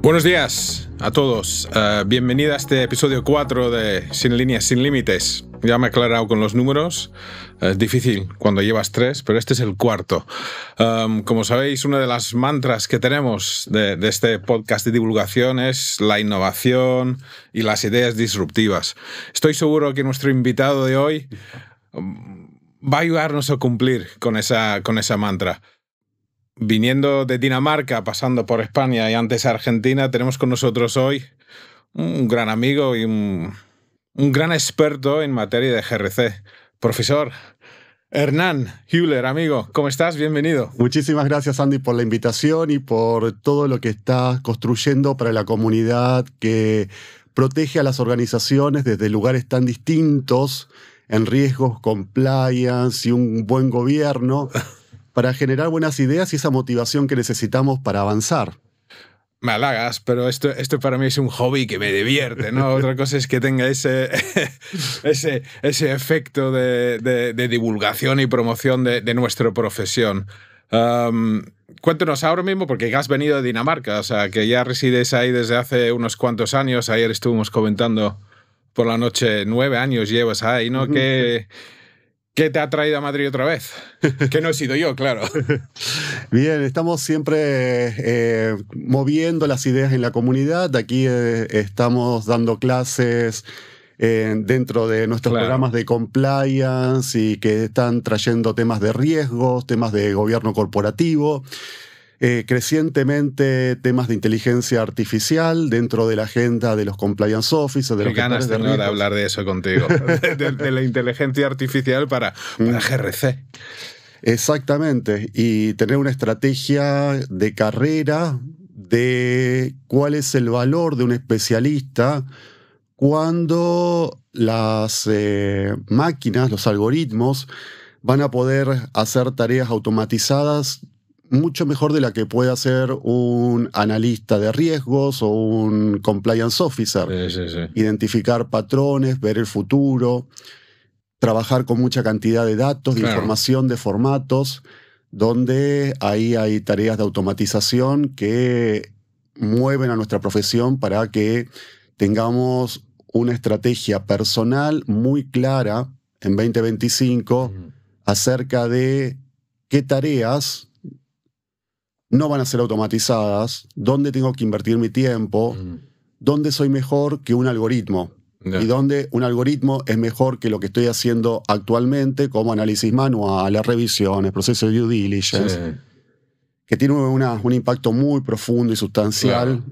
Buenos días a todos. Bienvenida a este episodio 4 de Sin Líneas, Sin Límites. Ya me he aclarado con los números. Es difícil cuando llevas 3, pero este es el 4. Como sabéis, una de las mantras que tenemos de este podcast de divulgación es la innovación y las ideas disruptivas. Estoy seguro que nuestro invitado de hoy va a ayudarnos a cumplir con esa mantra. Viniendo de Dinamarca, pasando por España y antes Argentina, tenemos con nosotros hoy un gran amigo y un gran experto en materia de GRC. Profesor Hernán Hüller, amigo, ¿cómo estás? Bienvenido. Muchísimas gracias, Andy, por la invitación y por todo lo que estás construyendo para la comunidad que protege a las organizaciones desde lugares tan distintos, en riesgos, compliance y un buen gobierno, para generar buenas ideas y esa motivación que necesitamos para avanzar. Me halagas, pero esto para mí es un hobby que me divierte, ¿no? Otra cosa es que tenga ese efecto de divulgación y promoción de nuestra profesión. Cuéntanos ahora mismo, porque has venido de Dinamarca, o sea, que ya resides ahí desde hace unos cuantos años. Ayer estuvimos comentando por la noche, 9 años llevas ahí, ¿no? ¿Qué te ha traído a Madrid otra vez? Que no he sido yo, claro. Bien, estamos siempre moviendo las ideas en la comunidad. Aquí estamos dando clases dentro de nuestros programas de compliance y que están trayendo temas de riesgos, temas de gobierno corporativo. Crecientemente temas de inteligencia artificial dentro de la agenda de los compliance officers. Qué ganas tengo de hablar de eso contigo, de la inteligencia artificial para GRC. Exactamente, y tener una estrategia de carrera de cuál es el valor de un especialista cuando las máquinas, los algoritmos, van a poder hacer tareas automatizadas mucho mejor de la que puede hacer un analista de riesgos o un compliance officer. Sí. Identificar patrones, ver el futuro, trabajar con mucha cantidad de datos, de información, de formatos, donde ahí hay tareas de automatización que mueven a nuestra profesión para que tengamos una estrategia personal muy clara en 2025 acerca de qué tareas no van a ser automatizadas, dónde tengo que invertir mi tiempo, dónde soy mejor que un algoritmo y dónde un algoritmo es mejor que lo que estoy haciendo actualmente como análisis manual, revisiones, proceso de due diligence, que tiene un impacto muy profundo y sustancial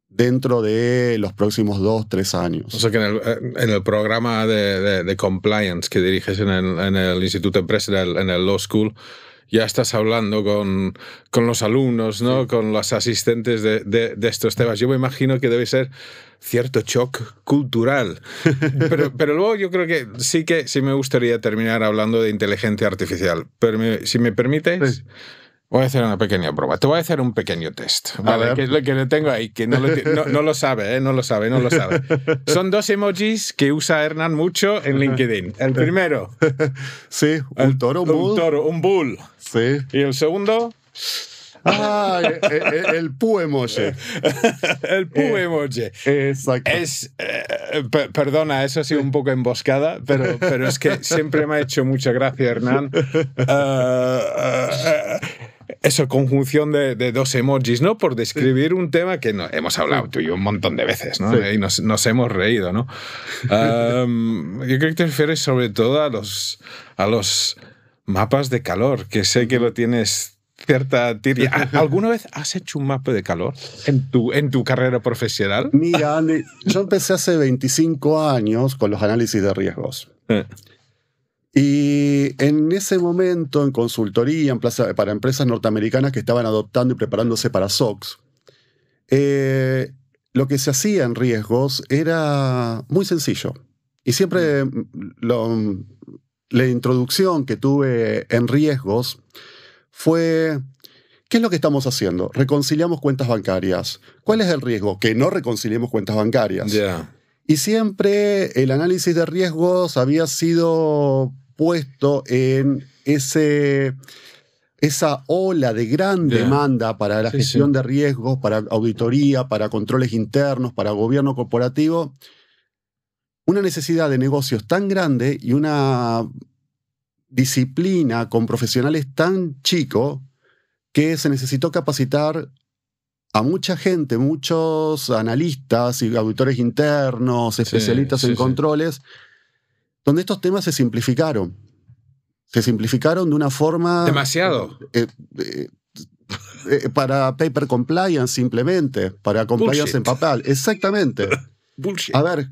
dentro de los próximos 2-3 años. O sea que en el programa de compliance que diriges en el Instituto Empresarial, en el Law School, ya estás hablando con los alumnos, ¿no? Con los asistentes de estos temas. Yo me imagino que debe ser cierto shock cultural. Pero luego yo creo que sí me gustaría terminar hablando de inteligencia artificial. Pero si me permites, voy a hacer una pequeña prueba. Te voy a hacer un pequeño test, ¿vale? Que es lo que le tengo ahí, que no lo sabe, no lo sabe. Son 2 emojis que usa Hernán mucho en LinkedIn. El primero. Sí, un toro, un bull. Un toro, un bull. Sí. ¿Y el segundo? El pu emoji. El pu emoji. Exacto. Perdona, eso ha sido un poco emboscada, pero es que siempre me ha hecho mucha gracia, Hernán. Esa conjunción de 2 emojis, ¿no? Por describir un tema que hemos hablado tú y yo un montón de veces, ¿no? Y nos hemos reído, ¿no? Yo creo que te refieres sobre todo a los mapas de calor, que sé que lo tienes cierta tiria. ¿Alguna vez has hecho un mapa de calor en tu carrera profesional? Mira, Andy, yo empecé hace 25 años con los análisis de riesgos. Y en ese momento, en consultoría, para empresas norteamericanas que estaban adoptando y preparándose para SOX, lo que se hacía en riesgos era muy sencillo. Y siempre la introducción que tuve en riesgos fue: ¿qué es lo que estamos haciendo? Reconciliamos cuentas bancarias. ¿Cuál es el riesgo? Que no reconciliemos cuentas bancarias. Y siempre el análisis de riesgos había sido puesto en ese esa ola de gran demanda para la gestión de riesgos, para auditoría, para controles internos, para gobierno corporativo, una necesidad de negocios tan grande y una disciplina con profesionales tan chicos que se necesitó capacitar a mucha gente, muchos analistas y auditores internos, especialistas en controles, donde estos temas se simplificaron. Se simplificaron de una forma... Demasiado. Para paper compliance simplemente, para compliance en papel. Exactamente. Bullshit. A ver,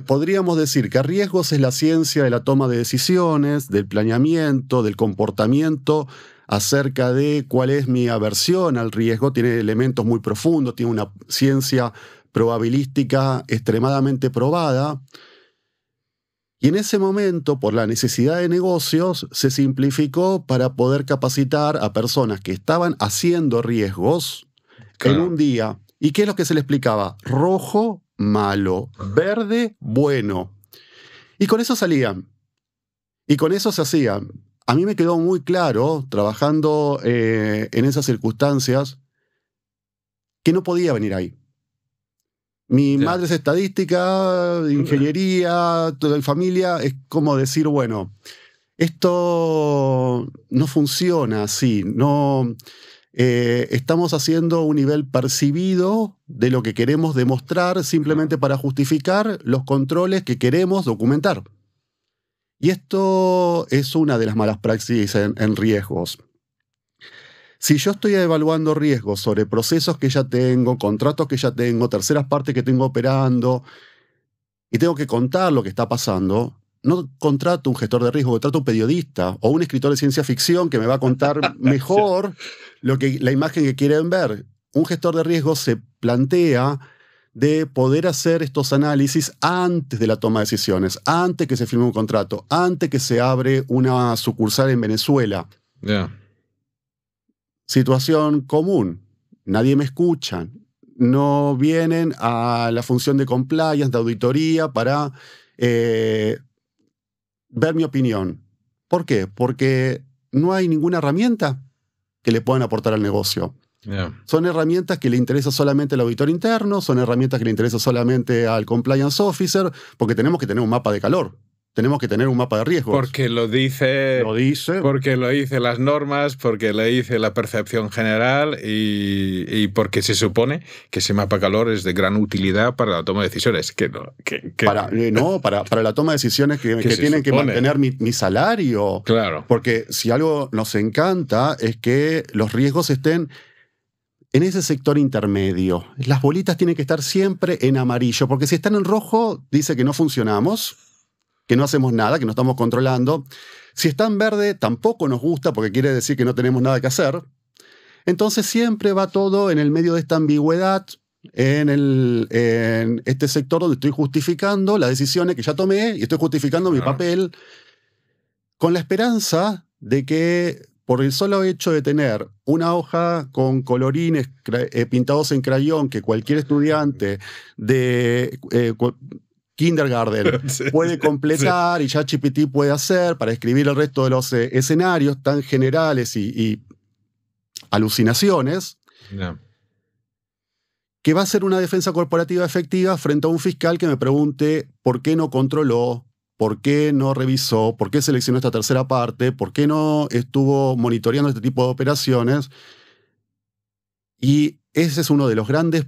podríamos decir que riesgos es la ciencia de la toma de decisiones, del planeamiento, del comportamiento acerca de cuál es mi aversión al riesgo. Tiene elementos muy profundos, tiene una ciencia probabilística extremadamente probada. Y en ese momento, por la necesidad de negocios, se simplificó para poder capacitar a personas que estaban haciendo riesgos en un día. ¿Y qué es lo que se le explicaba? Rojo, malo. Verde, bueno. Y con eso salían. Y con eso se hacían. A mí me quedó muy claro, trabajando en esas circunstancias, que no podía venir ahí. Mi madre es estadística, ingeniería, toda mi familia. Es como decir, bueno, esto no funciona así. No, estamos haciendo un nivel percibido de lo que queremos demostrar simplemente para justificar los controles que queremos documentar. Y esto es una de las malas praxis en riesgos. Si yo estoy evaluando riesgos sobre procesos que ya tengo, contratos que ya tengo, terceras partes que tengo operando, y tengo que contar lo que está pasando, no contrato un gestor de riesgo, contrato un periodista o un escritor de ciencia ficción que me va a contar mejor la imagen que quieren ver. Un gestor de riesgo se plantea de poder hacer estos análisis antes de la toma de decisiones, antes que se firme un contrato, antes que se abre una sucursal en Venezuela. Situación común, nadie me escucha, no vienen a la función de compliance, de auditoría para ver mi opinión. ¿Por qué? Porque no hay ninguna herramienta que le puedan aportar al negocio. Son herramientas que le interesa solamente al auditor interno, son herramientas que le interesa solamente al compliance officer, porque tenemos que tener un mapa de calor. Tenemos que tener un mapa de riesgos. Porque lo dice. Porque lo dice las normas, porque lo dice la percepción general y porque se supone que ese mapa de calor es de gran utilidad para la toma de decisiones. Para la toma de decisiones que tienen que mantener mi salario. Claro. Porque si algo nos encanta es que los riesgos estén en ese sector intermedio. Las bolitas tienen que estar siempre en amarillo, porque si están en rojo, dice que no funcionamos, que no hacemos nada, que no estamos controlando. Si está en verde, tampoco nos gusta, porque quiere decir que no tenemos nada que hacer. Entonces siempre va todo en el medio de esta ambigüedad, en este sector donde estoy justificando las decisiones que ya tomé y estoy justificando mi papel, con la esperanza de que por el solo hecho de tener una hoja con colorines pintados en crayón que cualquier estudiante de kindergarten puede completar y ChatGPT puede hacer para escribir el resto de los escenarios tan generales y alucinaciones, que va a ser una defensa corporativa efectiva frente a un fiscal que me pregunte por qué no controló, por qué no revisó, por qué seleccionó esta tercera parte, por qué no estuvo monitoreando este tipo de operaciones. Y ese es uno de los grandes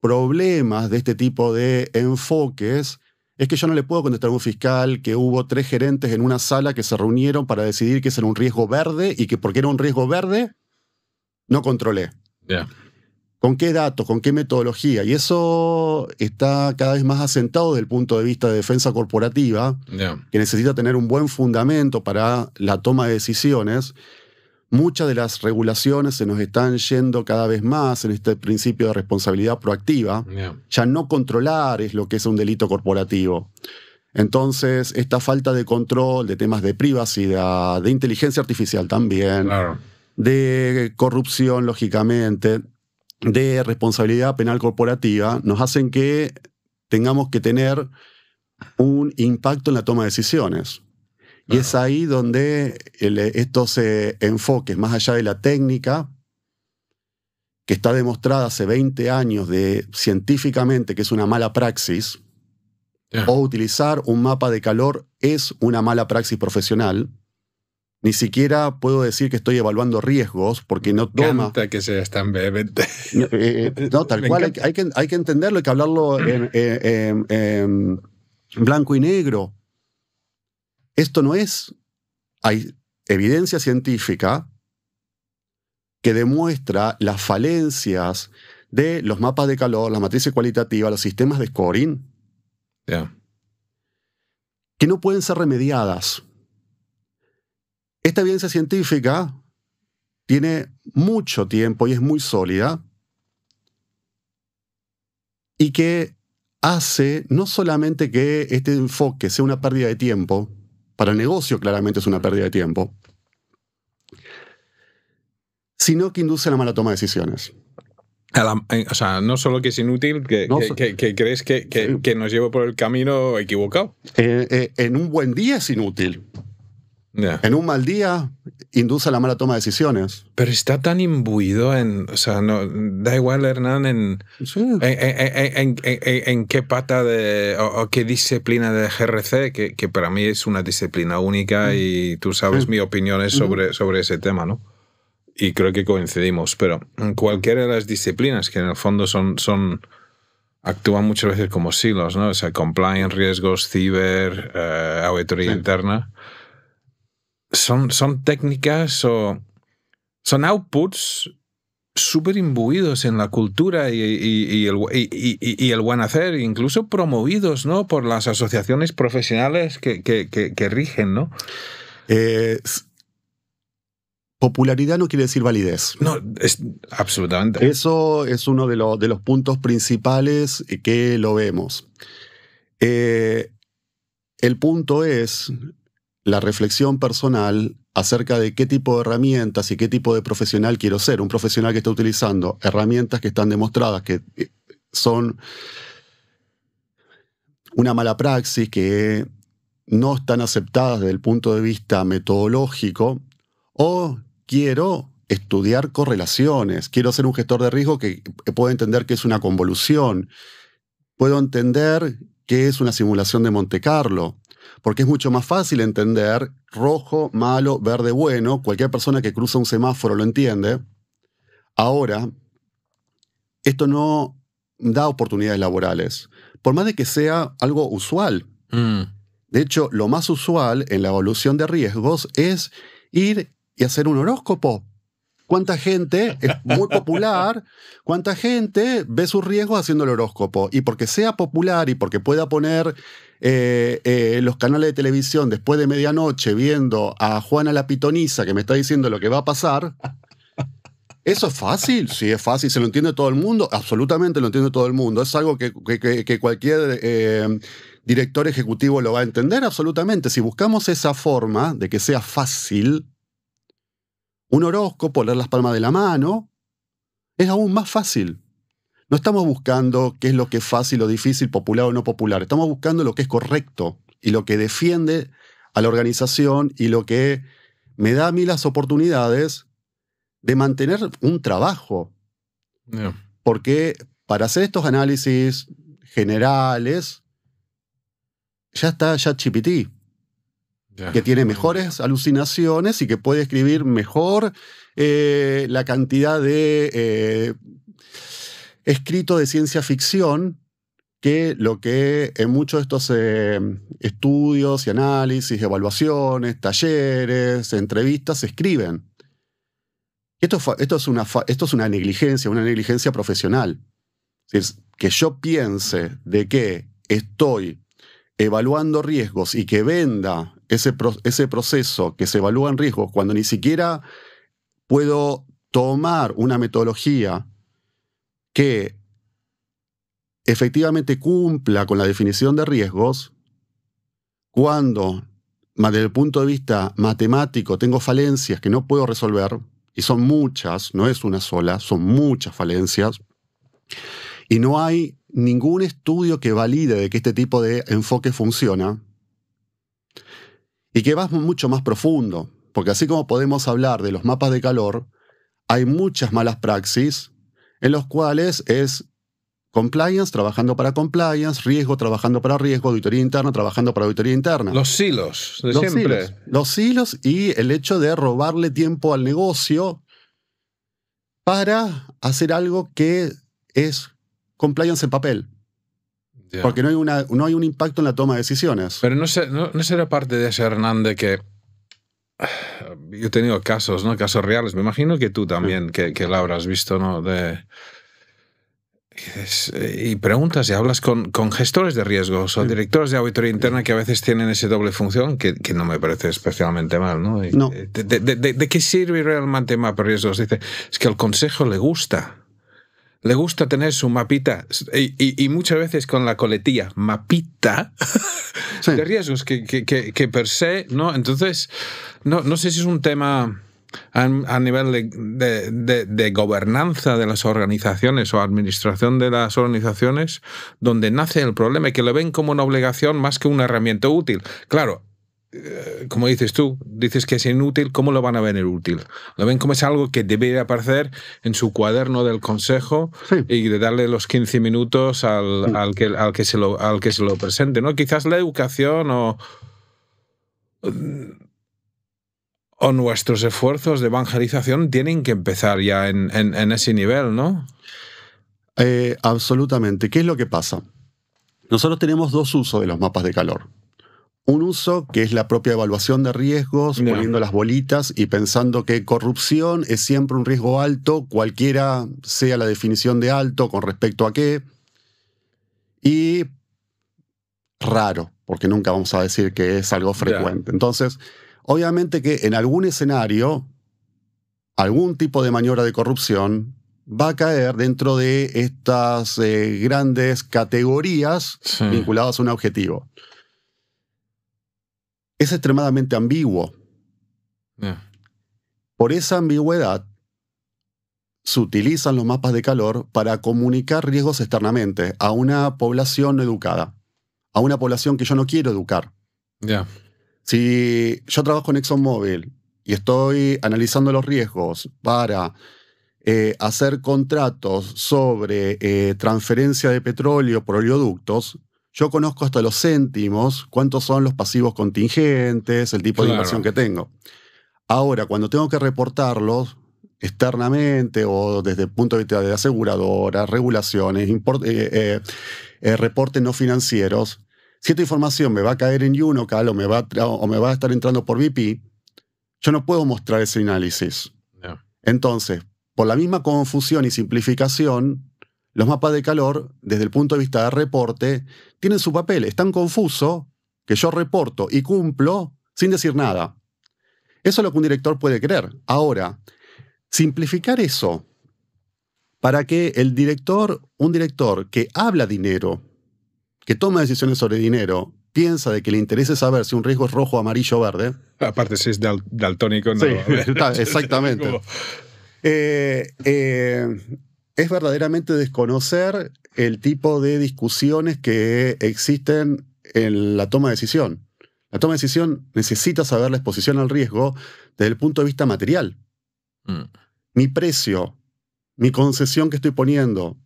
problemas de este tipo de enfoques, es que yo no le puedo contestar a un fiscal que hubo 3 gerentes en una sala que se reunieron para decidir que ese era un riesgo verde y que porque era un riesgo verde, no controlé. ¿Con qué datos? ¿Con qué metodología? Y eso está cada vez más asentado desde el punto de vista de defensa corporativa, que necesita tener un buen fundamento para la toma de decisiones. Muchas de las regulaciones se nos están yendo cada vez más en este principio de responsabilidad proactiva. Ya no controlar es lo que es un delito corporativo. Entonces, esta falta de control de temas de privacidad, de inteligencia artificial también, de corrupción, lógicamente, de responsabilidad penal corporativa, nos hacen que tengamos que tener un impacto en la toma de decisiones. Y es ahí donde estos enfoques, más allá de la técnica, que está demostrada hace 20 años científicamente que es una mala praxis, o utilizar un mapa de calor es una mala praxis profesional. Ni siquiera puedo decir que estoy evaluando riesgos, porque no toma... Me encanta que seas tan vehemente. No, tal cual, hay que entenderlo, hay que hablarlo en blanco y negro. Esto no es... Hay evidencia científica que demuestra las falencias de los mapas de calor, las matrices cualitativas, los sistemas de scoring, que no pueden ser remediadas. Esta evidencia científica tiene mucho tiempo y es muy sólida, y que hace no solamente que este enfoque sea una pérdida de tiempo, para el negocio claramente es una pérdida de tiempo, sino que induce a la mala toma de decisiones. O sea, no solo que es inútil, que crees que nos lleva por el camino equivocado. En un buen día es inútil. En un mal día induce a la mala toma de decisiones. Pero está tan imbuido en... O sea, no, da igual, Hernán, en qué pata o qué disciplina de GRC, que para mí es una disciplina única y tú sabes mi opinión es sobre ese tema, ¿no? Y creo que coincidimos, pero en cualquiera de las disciplinas que en el fondo actúan muchas veces como silos, ¿no? O sea, compliance, riesgos, ciber, auditoría interna. Son técnicas o son outputs súper imbuidos en la cultura y el buen hacer, incluso promovidos, ¿no? Por las asociaciones profesionales que rigen, ¿no? Popularidad no quiere decir validez. No, absolutamente. Eso es uno de los puntos principales que lo vemos. El punto es la reflexión personal acerca de qué tipo de herramientas y qué tipo de profesional quiero ser. Un profesional que está utilizando herramientas que están demostradas que son una mala praxis, que no están aceptadas desde el punto de vista metodológico, o quiero estudiar correlaciones, quiero ser un gestor de riesgo que pueda entender qué es una convolución, puedo entender qué es una simulación de Monte Carlo, porque es mucho más fácil entender rojo, malo, verde, bueno. Cualquier persona que cruza un semáforo lo entiende. Ahora, esto no da oportunidades laborales, por más de que sea algo usual. De hecho, lo más usual en la evaluación de riesgos es ir y hacer un horóscopo. ¿Cuánta gente es muy popular? ¿Cuánta gente ve sus riesgos haciendo el horóscopo? Y porque sea popular y porque pueda poner los canales de televisión después de medianoche viendo a Juana la Pitonisa que me está diciendo lo que va a pasar, ¿eso es fácil? Sí, es fácil. ¿Se lo entiende todo el mundo? Absolutamente lo entiende todo el mundo. ¿Es algo que cualquier director ejecutivo lo va a entender? Absolutamente. Si buscamos esa forma de que sea fácil, un horóscopo, leer las palmas de la mano, es aún más fácil. No estamos buscando qué es lo que es fácil o difícil, popular o no popular. Estamos buscando lo que es correcto y lo que defiende a la organización y lo que me da a mí las oportunidades de mantener un trabajo. Porque para hacer estos análisis generales ya está ChatGPT, que tiene mejores alucinaciones y que puede escribir mejor la cantidad de escrito de ciencia ficción que lo que en muchos de estos estudios y análisis, evaluaciones, talleres, entrevistas se escriben. Esto es una negligencia profesional. Es decir, que yo piense de que estoy evaluando riesgos y que venda ese proceso que se evalúa en riesgos cuando ni siquiera puedo tomar una metodología que efectivamente cumpla con la definición de riesgos, cuando desde el punto de vista matemático tengo falencias que no puedo resolver, y son muchas, no es una sola, son muchas falencias, y no hay ningún estudio que valide de que este tipo de enfoque funciona, y que va mucho más profundo, porque así como podemos hablar de los mapas de calor, hay muchas malas praxis en los cuales es compliance trabajando para compliance, riesgo trabajando para riesgo, auditoría interna trabajando para auditoría interna. Los silos de siempre. Los silos y el hecho de robarle tiempo al negocio para hacer algo que es compliance en papel. Yeah. Porque no hay un impacto en la toma de decisiones. Pero no será parte de ese Hernández que... Yo he tenido casos, ¿no? Casos reales. Me imagino que tú también, que lo habrás visto, ¿no? Y preguntas y hablas con gestores de riesgos o directores de auditoría interna que a veces tienen esa doble función, que no me parece especialmente mal, ¿no? No. ¿De qué sirve realmente mapa riesgos? Dice, es que al consejo le gusta tener su mapita y muchas veces con la coletilla mapita de riesgos que per se, ¿no? Entonces, no sé si es un tema a nivel de gobernanza de las organizaciones o administración de las organizaciones donde nace el problema y que lo ven como una obligación más que una herramienta útil. Claro, como dices tú, dices que es inútil, ¿cómo lo van a ver útil? Lo ven como es algo que debería aparecer en su cuaderno del consejo y de darle los 15 minutos al que se lo presente, ¿no? Quizás la educación o nuestros esfuerzos de evangelización tienen que empezar ya en ese nivel, ¿no? Absolutamente. ¿Qué es lo que pasa? Nosotros tenemos dos usos de los mapas de calor. Un uso que es la propia evaluación de riesgos, poniendo las bolitas y pensando que corrupción es siempre un riesgo alto, cualquiera sea la definición de alto con respecto a qué. Y raro, porque nunca vamos a decir que es algo frecuente. Entonces, obviamente que en algún escenario, algún tipo de maniobra de corrupción va a caer dentro de estas grandes categorías vinculadas a un objetivo. Es extremadamente ambiguo. Por esa ambigüedad, se utilizan los mapas de calor para comunicar riesgos externamente a una población no educada, a una población que yo no quiero educar. Si yo trabajo en ExxonMobil y estoy analizando los riesgos para hacer contratos sobre transferencia de petróleo por oleoductos, yo conozco hasta los céntimos, cuántos son los pasivos contingentes, el tipo de inversión que tengo. Ahora, cuando tengo que reportarlos externamente o desde el punto de vista de aseguradoras, regulaciones, reportes no financieros, si esta información me va a caer en Unocal o me va a estar entrando por BP, yo no puedo mostrar ese análisis. Entonces, por la misma confusión y simplificación, los mapas de calor, desde el punto de vista de reporte, tienen su papel. Es tan confuso que yo reporto y cumplo sin decir nada. Eso es lo que un director puede querer. Ahora, simplificar eso para que un director que habla dinero, que toma decisiones sobre dinero, piensa de que le interesa saber si un riesgo es rojo, amarillo o verde. Aparte, si es daltónico, no. Sí, exactamente. Es verdaderamente desconocer el tipo de discusiones que existen en la toma de decisión. La toma de decisión necesita saber la exposición al riesgo desde el punto de vista material. Mi precio, mi concesión que estoy poniendo,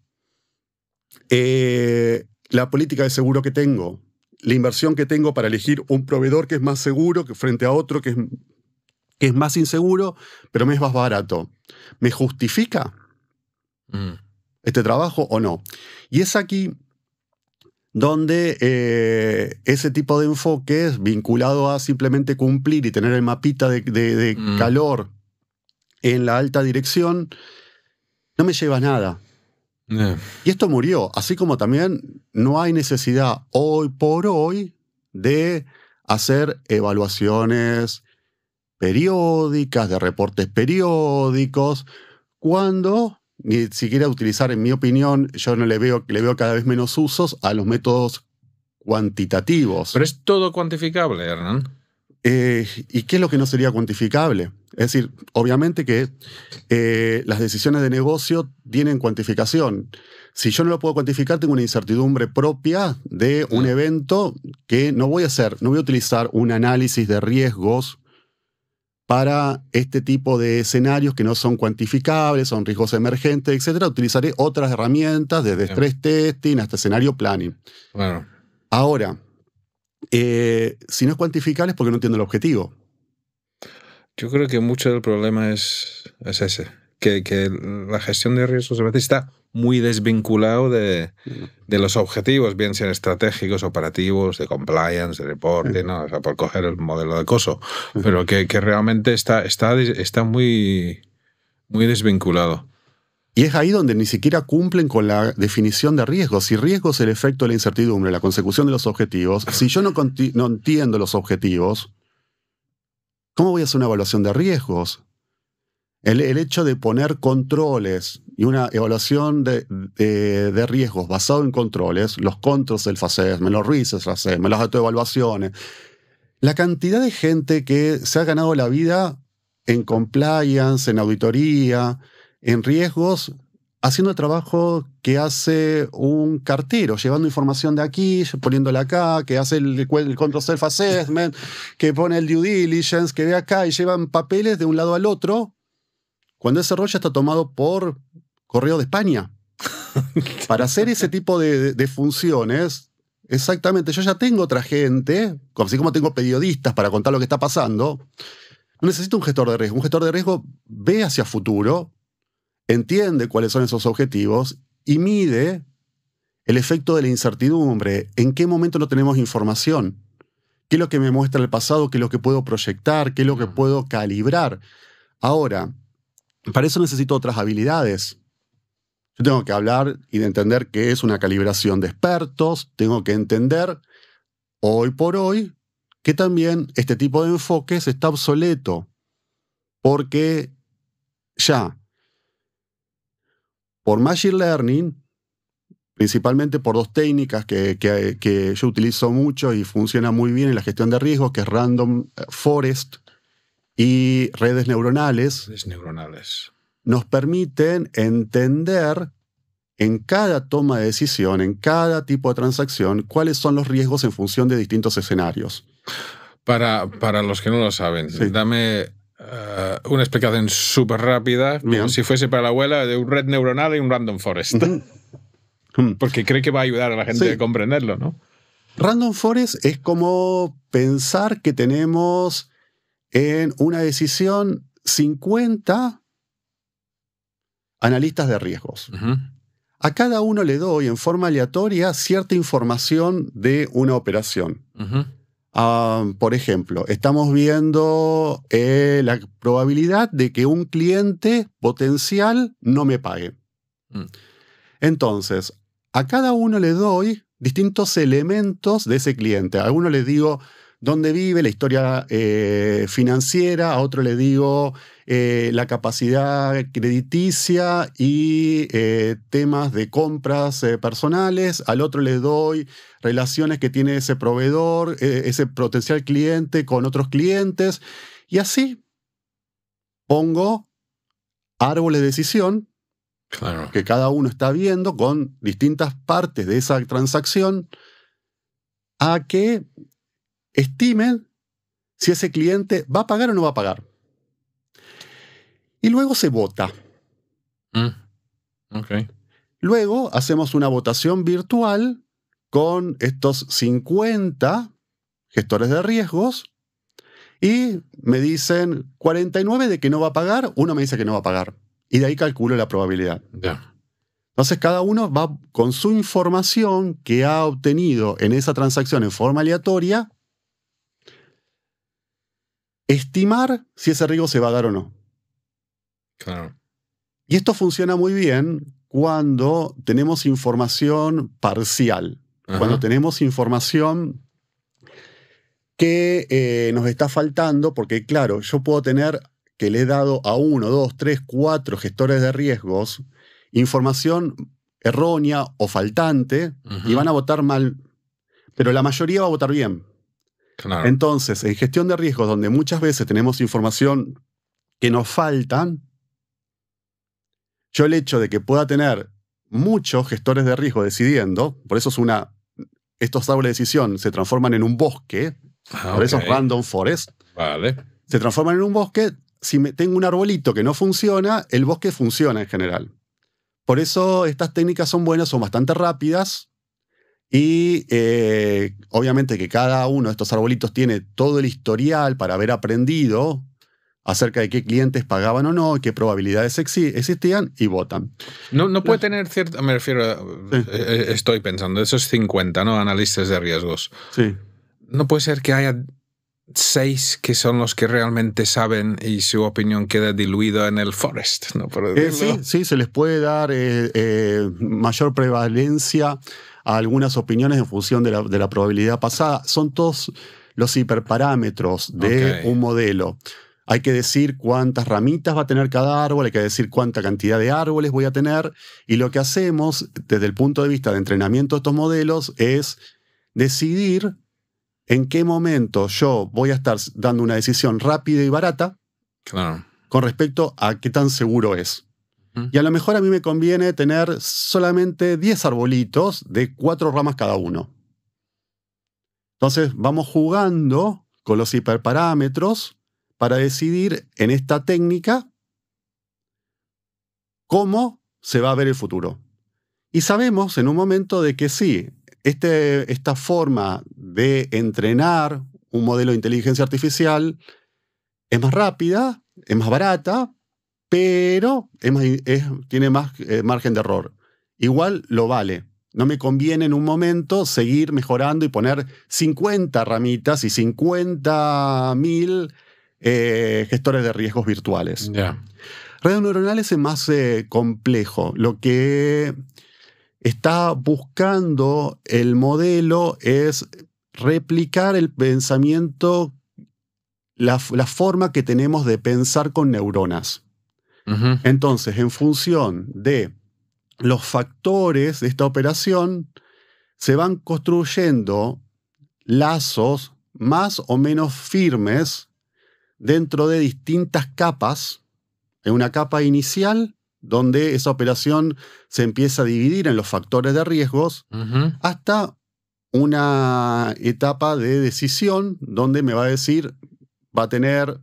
la política de seguro que tengo, la inversión que tengo para elegir un proveedor que es más seguro que frente a otro que es más inseguro, pero me es más barato. ¿Me justifica este trabajo o no? Y es aquí donde ese tipo de enfoques vinculado a simplemente cumplir y tener el mapita de calor en la alta dirección no me lleva a nada. Y esto murió, así como también no hay necesidad hoy por hoy de hacer evaluaciones periódicas, de reportes periódicos, cuando ni siquiera utilizar, en mi opinión, yo no le veo cada vez menos usos a los métodos cuantitativos. Pero es todo cuantificable, Hernán. ¿Y qué es lo que no sería cuantificable? Es decir, obviamente que las decisiones de negocio tienen cuantificación. Si yo no lo puedo cuantificar, tengo una incertidumbre propia de un evento que no voy a utilizar un análisis de riesgos para este tipo de escenarios que no son cuantificables, son riesgos emergentes, etc. Utilizaré otras herramientas, desde stress testing hasta escenario planning. Claro. Ahora, si no es cuantificable es porque no entiendo el objetivo. Yo creo que mucho del problema es ese, que la gestión de riesgos a veces está muy desvinculado de los objetivos, bien sean estratégicos, operativos, de compliance, de reporting, ¿no? O sea, por coger el modelo de COSO, pero que realmente está muy, muy desvinculado. Y es ahí donde ni siquiera cumplen con la definición de riesgos. Si riesgo es el efecto de la incertidumbre, la consecución de los objetivos, si yo no entiendo los objetivos, ¿cómo voy a hacer una evaluación de riesgos? El hecho de poner controles y una evaluación de riesgos basado en controles, los controls self-assessment, los risk assessment, las autoevaluaciones, la cantidad de gente que se ha ganado la vida en compliance, en auditoría, en riesgos, haciendo el trabajo que hace un cartero, llevando información de aquí, poniéndola acá, que hace el control self-assessment, que pone el due diligence, que ve acá y llevan papeles de un lado al otro, cuando ese rol ya está tomado por Correo de España. Para hacer ese tipo de funciones, exactamente, yo ya tengo otra gente, así como tengo periodistas para contar lo que está pasando, no necesito un gestor de riesgo. Un gestor de riesgo ve hacia futuro, entiende cuáles son esos objetivos y mide el efecto de la incertidumbre, en qué momento no tenemos información, qué es lo que me muestra el pasado, qué es lo que puedo proyectar, qué es lo que puedo calibrar. Ahora, para eso necesito otras habilidades. Yo tengo que hablar y de entender qué es una calibración de expertos, tengo que entender, hoy por hoy, que también este tipo de enfoques está obsoleto, porque ya, por Machine Learning, principalmente por dos técnicas que yo utilizo mucho y funcionan muy bien en la gestión de riesgos, que es Random Forest y redes neuronales, nos permiten entender en cada toma de decisión, en cada tipo de transacción, cuáles son los riesgos en función de distintos escenarios. Para los que no lo saben, sí. Dame una explicación súper rápida, como si fuese para la abuela, de un red neuronal y un random forest. Porque creo que va a ayudar a la gente a comprenderlo, ¿no? Random forest es como pensar que tenemos en una decisión 50 analistas de riesgos. A cada uno le doy en forma aleatoria cierta información de una operación. Por ejemplo, estamos viendo la probabilidad de que un cliente potencial no me pague. Entonces, a cada uno le doy distintos elementos de ese cliente. A uno le digo dónde vive, la historia financiera, a otro le digo la capacidad crediticia y temas de compras personales, al otro le doy relaciones que tiene ese proveedor, ese potencial cliente con otros clientes, y así pongo árboles de decisión que cada uno está viendo con distintas partes de esa transacción a que estimen si ese cliente va a pagar o no va a pagar. Y luego se vota. Luego hacemos una votación virtual con estos 50 gestores de riesgos y me dicen 49 de que no va a pagar, uno me dice que no va a pagar. Y de ahí calculo la probabilidad. Entonces cada uno va con su información que ha obtenido en esa transacción en forma aleatoria, estimar si ese riesgo se va a dar o no. Claro. Y esto funciona muy bien cuando tenemos información parcial, cuando tenemos información que nos está faltando, porque claro, yo puedo tener que le he dado a 1, 2, 3, 4 gestores de riesgos información errónea o faltante y van a votar mal, pero la mayoría va a votar bien. Claro. Entonces, en gestión de riesgos, donde muchas veces tenemos información que nos faltan, yo el hecho de que pueda tener muchos gestores de riesgo decidiendo, por eso estos árboles de decisión se transforman en un bosque, por eso es random forest, vale. Se transforman en un bosque. Si tengo un arbolito que no funciona, el bosque funciona en general. Por eso estas técnicas son buenas, son bastante rápidas y obviamente que cada uno de estos arbolitos tiene todo el historial para haber aprendido acerca de qué clientes pagaban o no, qué probabilidades existían y votan. No puede tener cierto, me refiero, sí. Estoy pensando, esos 50, ¿no? Analistas de riesgos. Sí. No puede ser que haya 6 que son los que realmente saben y su opinión queda diluida en el forest, ¿no? Sí, se les puede dar mayor prevalencia a algunas opiniones en función de la probabilidad pasada. Son todos los hiperparámetros de un modelo. Hay que decir cuántas ramitas va a tener cada árbol, hay que decir cuánta cantidad de árboles voy a tener. Y lo que hacemos desde el punto de vista de entrenamiento de estos modelos es decidir en qué momento yo voy a estar dando una decisión rápida y barata con respecto a qué tan seguro es. Y a lo mejor a mí me conviene tener solamente 10 arbolitos de 4 ramas cada uno. Entonces vamos jugando con los hiperparámetros para decidir en esta técnica cómo se va a ver el futuro. Y sabemos en un momento de que sí, esta forma de entrenar un modelo de inteligencia artificial es más rápida, es más barata, pero tiene más margen de error. Igual lo vale. No me conviene en un momento seguir mejorando y poner 50 ramitas y 50.000 gestores de riesgos virtuales. Yeah. Redes neuronales es más complejo. Lo que está buscando el modelo es replicar el pensamiento, la forma que tenemos de pensar con neuronas. Uh-huh. Entonces, en función de los factores de esta operación, se van construyendo lazos más o menos firmes dentro de distintas capas. En una capa inicial, donde esa operación se empieza a dividir en los factores de riesgos, hasta una etapa de decisión donde me va a decir, va a tener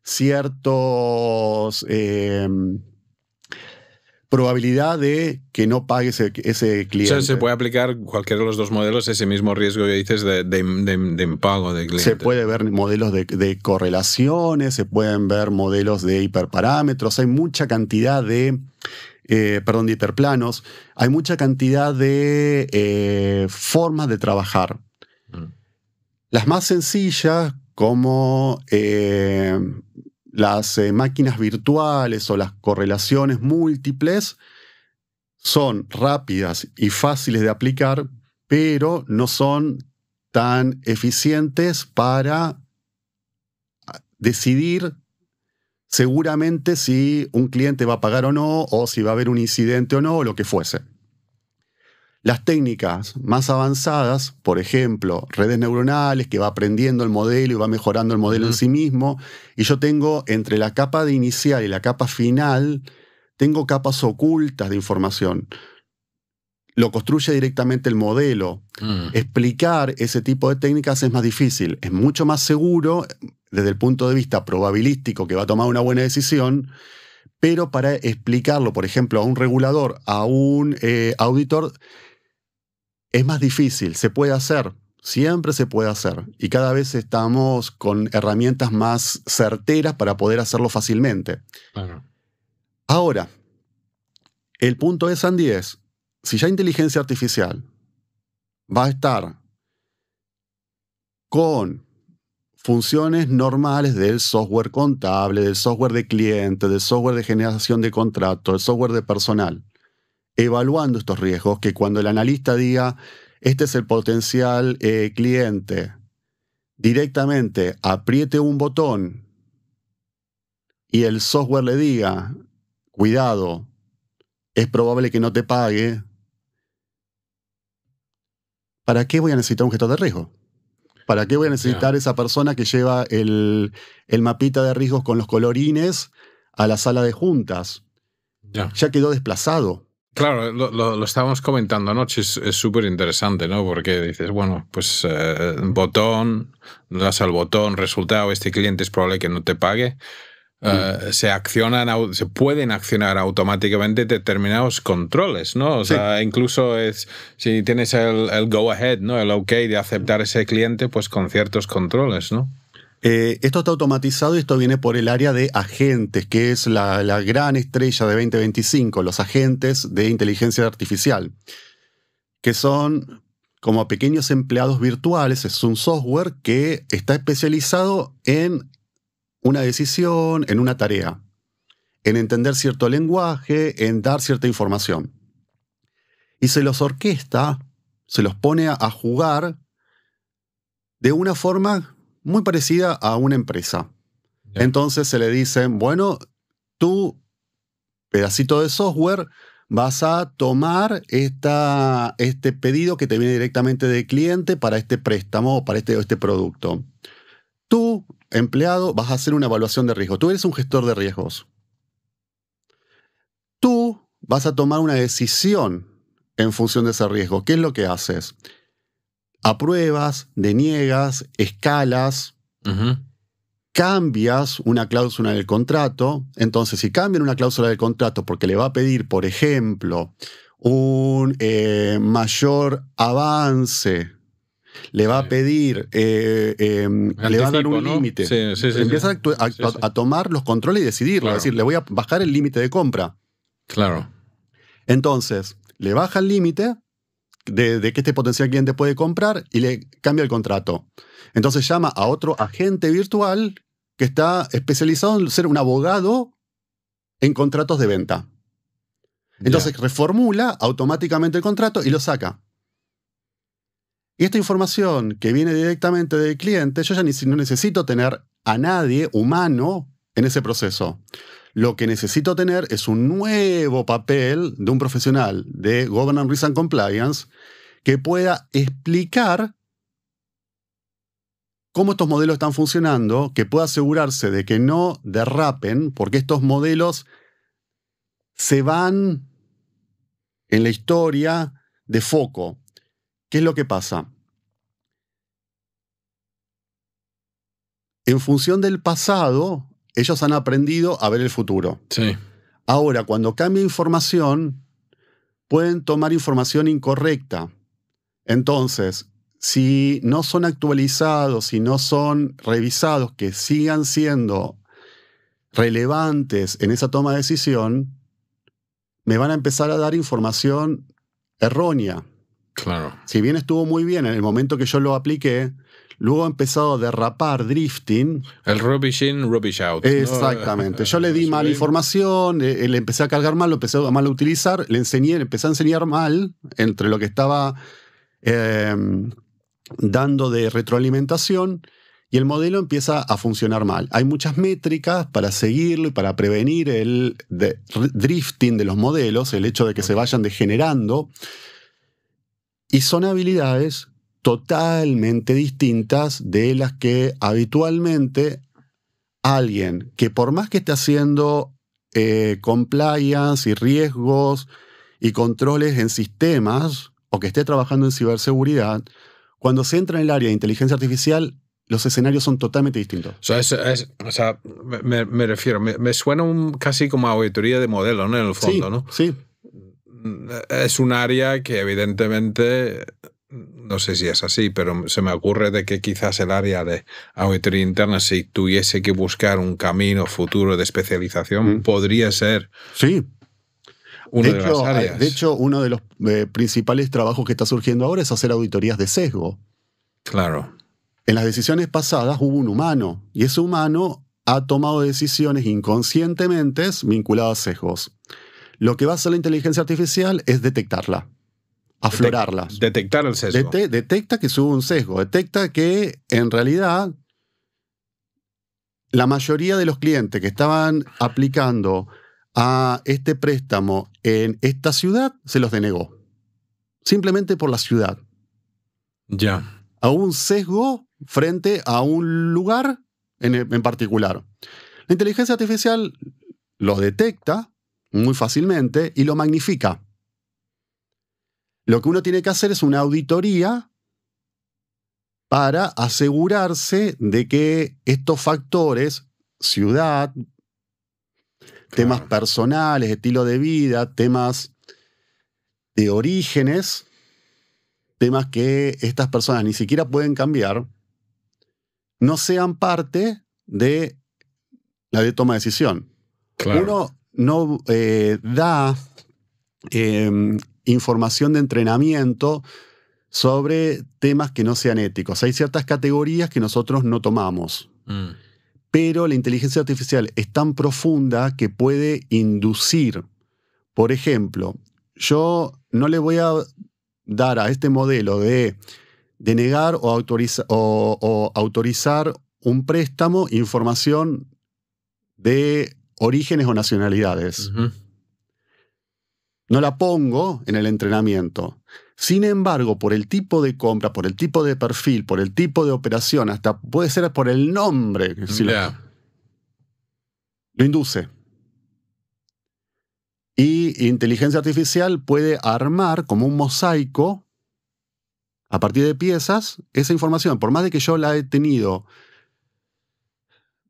ciertos probabilidad de que no pague ese cliente. O sea, se puede aplicar cualquiera de los dos modelos ese mismo riesgo que dices de impago de cliente. Se puede ver modelos de correlaciones, se pueden ver modelos de hiperparámetros, hay mucha cantidad de hiperplanos, hay mucha cantidad de formas de trabajar. Las más sencillas, como las máquinas virtuales o las correlaciones múltiples, son rápidas y fáciles de aplicar, pero no son tan eficientes para decidir seguramente si un cliente va a pagar o no, o si va a haber un incidente o no, o lo que fuese. Las técnicas más avanzadas, por ejemplo, redes neuronales, que va aprendiendo el modelo y va mejorando el modelo en sí mismo, y yo tengo entre la capa de inicial y la capa final, tengo capas ocultas de información. Lo construye directamente el modelo. Explicar ese tipo de técnicas es más difícil. Es mucho más seguro desde el punto de vista probabilístico que va a tomar una buena decisión, pero para explicarlo, por ejemplo, a un regulador, a un auditor, es más difícil. Se puede hacer, siempre se puede hacer. Y cada vez estamos con herramientas más certeras para poder hacerlo fácilmente. Claro. Ahora, el punto de Sandy es, si ya inteligencia artificial va a estar con funciones normales del software contable, del software de cliente, del software de generación de contratos, del software de personal, evaluando estos riesgos, que cuando el analista diga, este es el potencial cliente, directamente apriete un botón y el software le diga, cuidado, es probable que no te pague, ¿para qué voy a necesitar un gestor de riesgo? ¿Para qué voy a necesitar esa persona que lleva el mapita de riesgos con los colorines a la sala de juntas? Ya quedó desplazado. Claro, lo estábamos comentando anoche, es súper interesante, ¿no? Porque dices, bueno, pues botón, das al botón, resultado, este cliente es probable que no te pague. Se pueden accionar automáticamente determinados controles, ¿no? O sea, incluso si tienes el go ahead, ¿no? El OK de aceptar ese cliente, pues con ciertos controles, ¿no? Esto está automatizado y esto viene por el área de agentes, que es la gran estrella de 2025, los agentes de inteligencia artificial, que son como pequeños empleados virtuales. Es un software que está especializado en una decisión, en una tarea, en entender cierto lenguaje, en dar cierta información. Y se los orquesta, se los pone a jugar de una forma muy parecida a una empresa. Yeah. Entonces se le dicen, bueno, tú, pedacito de software, vas a tomar este pedido que te viene directamente del cliente para este préstamo o para este producto. Tú, empleado, vas a hacer una evaluación de riesgo. Tú eres un gestor de riesgos. Tú vas a tomar una decisión en función de ese riesgo. ¿Qué es lo que haces? Apruebas, deniegas, escalas, cambias una cláusula del contrato. Entonces, si cambian una cláusula del contrato porque le va a pedir, por ejemplo, un mayor avance, le va a pedir, le va a dar un límite. Empiezas a tomar los controles y decidirlo. Claro. Es decir, le voy a bajar el límite de compra. Claro. Entonces, le baja el límite de que este potencial cliente puede comprar y le cambia el contrato. Entonces llama a otro agente virtual que está especializado en ser un abogado en contratos de venta. Entonces reformula automáticamente el contrato y lo saca. Y esta información que viene directamente del cliente, yo ya no necesito tener a nadie humano en ese proceso. Lo que necesito tener es un nuevo papel de un profesional de Governance, Risk and Compliance que pueda explicar cómo estos modelos están funcionando, que pueda asegurarse de que no derrapen, porque estos modelos se van en la historia de foco. ¿Qué es lo que pasa? En función del pasado, ellos han aprendido a ver el futuro. Sí. Ahora, cuando cambia información, pueden tomar información incorrecta. Entonces, si no son actualizados, si no son revisados, que sigan siendo relevantes en esa toma de decisión, me van a empezar a dar información errónea. Claro. Si bien estuvo muy bien en el momento que yo lo apliqué, luego ha empezado a derrapar, drifting. El rubbish in, rubbish out. Exactamente. Yo le di mala información, le empecé a cargar mal, lo empecé a mal a utilizar, le empecé a enseñar mal entre lo que estaba dando de retroalimentación y el modelo empieza a funcionar mal. Hay muchas métricas para seguirlo y para prevenir el drifting de los modelos, el hecho de que se vayan degenerando. Y son habilidades totalmente distintas de las que habitualmente alguien que por más que esté haciendo compliance y riesgos y controles en sistemas o que esté trabajando en ciberseguridad, cuando se entra en el área de inteligencia artificial, los escenarios son totalmente distintos. O sea, me refiero, me suena casi como auditoría de modelo, ¿no? En el fondo, sí, ¿no? Sí. Es un área que evidentemente, no sé si es así, pero se me ocurre de que quizás el área de auditoría interna, si tuviese que buscar un camino futuro de especialización, podría ser una de las áreas. De hecho, uno de los principales trabajos que está surgiendo ahora es hacer auditorías de sesgo. Claro. En las decisiones pasadas hubo un humano, y ese humano ha tomado decisiones inconscientemente vinculadas a sesgos. Lo que va a hacer la inteligencia artificial es detectarla, aflorarlas. Detectar el sesgo. Detecta que hubo un sesgo, detecta que en realidad la mayoría de los clientes que estaban aplicando a este préstamo en esta ciudad se los denegó. Simplemente por la ciudad. Ya. Hubo un sesgo frente a un lugar en particular. La inteligencia artificial lo detecta muy fácilmente y lo magnifica. Lo que uno tiene que hacer es una auditoría para asegurarse de que estos factores, ciudad, temas personales, estilo de vida, temas de orígenes, temas que estas personas ni siquiera pueden cambiar, no sean parte de la de toma de decisión. Claro. Uno no da información de entrenamiento sobre temas que no sean éticos. Hay ciertas categorías que nosotros no tomamos. Pero la inteligencia artificial es tan profunda que puede inducir. Por ejemplo, yo no le voy a dar a este modelo de denegar o autorizar un préstamo información de orígenes o nacionalidades. No la pongo en el entrenamiento. Sin embargo, por el tipo de compra, por el tipo de perfil, por el tipo de operación, hasta puede ser por el nombre, lo induce. Y inteligencia artificial puede armar como un mosaico, a partir de piezas, esa información. Por más de que yo la he tenido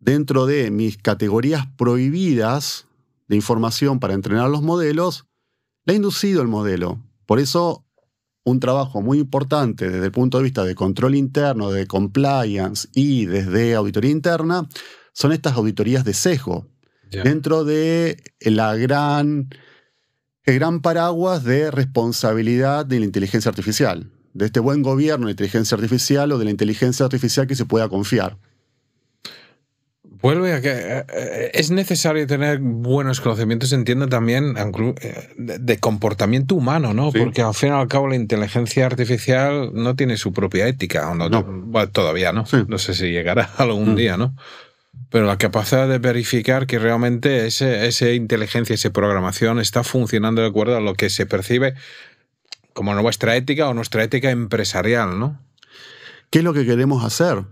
dentro de mis categorías prohibidas de información para entrenar los modelos, le ha inducido el modelo. Por eso, un trabajo muy importante desde el punto de vista de control interno, de compliance y desde auditoría interna, son estas auditorías de sesgo. Dentro de el gran paraguas de responsabilidad de la inteligencia artificial, de este buen gobierno de la inteligencia artificial o de la inteligencia artificial que se pueda confiar. Vuelve a que es necesario tener buenos conocimientos, entiendo también, de comportamiento humano, ¿no? Sí. Porque al fin y al cabo la inteligencia artificial no tiene su propia ética. No. Bueno, todavía no. Sí. No sé si llegará algún día, ¿no? Pero la capacidad de verificar que realmente esa inteligencia, esa programación está funcionando de acuerdo a lo que se percibe como nuestra ética o nuestra ética empresarial, ¿no? ¿Qué es lo que queremos hacer?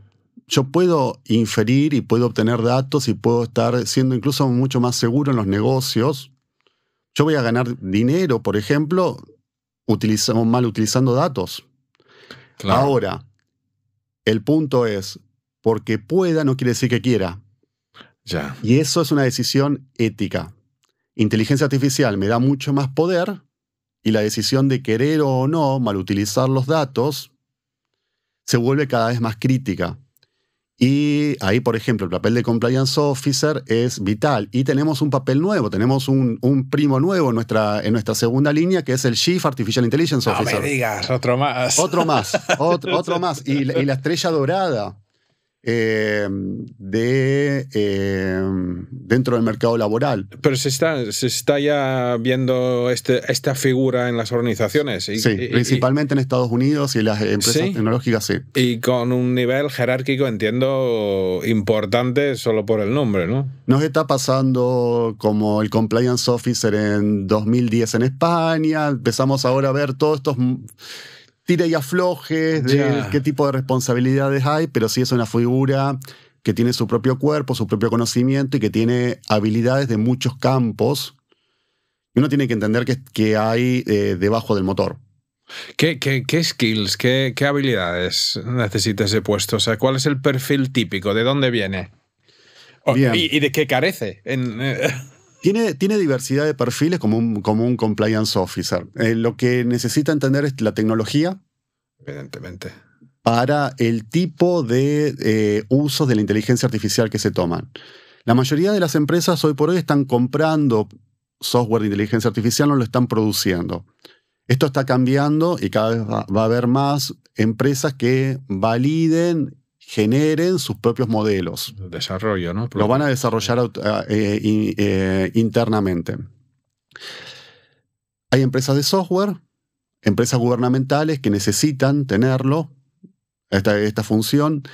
Yo puedo inferir y puedo obtener datos y puedo estar siendo incluso mucho más seguro en los negocios. Yo voy a ganar dinero, por ejemplo, mal utilizando datos. Claro. Ahora, el punto es, porque pueda no quiere decir que quiera. Ya. Y eso es una decisión ética. Inteligencia artificial me da mucho más poder y la decisión de querer o no mal utilizar los datos se vuelve cada vez más crítica. Y ahí, por ejemplo, el papel de Compliance Officer es vital. Y tenemos un papel nuevo, tenemos un primo nuevo en nuestra segunda línea, que es el Chief Artificial Intelligence Officer. No me digas, otro más. Otro más. Y la estrella dorada dentro del mercado laboral. Pero se está ya viendo esta figura en las organizaciones. Sí, principalmente en Estados Unidos y las empresas tecnológicas, sí. Y con un nivel jerárquico, entiendo, importante solo por el nombre, ¿no? Nos está pasando como el Compliance Officer en 2010 en España. Empezamos ahora a ver todos estos tira y aflojes de qué tipo de responsabilidades hay, pero sí es una figura que tiene su propio cuerpo, su propio conocimiento y que tiene habilidades de muchos campos. Y uno tiene que entender que hay debajo del motor. ¿Qué skills, qué habilidades necesita ese puesto? O sea, ¿cuál es el perfil típico? ¿De dónde viene? ¿Y de qué carece? Tiene diversidad de perfiles como un compliance officer. Lo que necesita entender es la tecnología. Evidentemente. Para el tipo de usos de la inteligencia artificial que se toman. La mayoría de las empresas hoy por hoy están comprando software de inteligencia artificial, no lo están produciendo. Esto está cambiando y cada vez va a haber más empresas que validen, generen sus propios modelos. Desarrollo, ¿no? Lo van a desarrollar internamente. Hay empresas de software, empresas gubernamentales que necesitan tenerlo, esta función,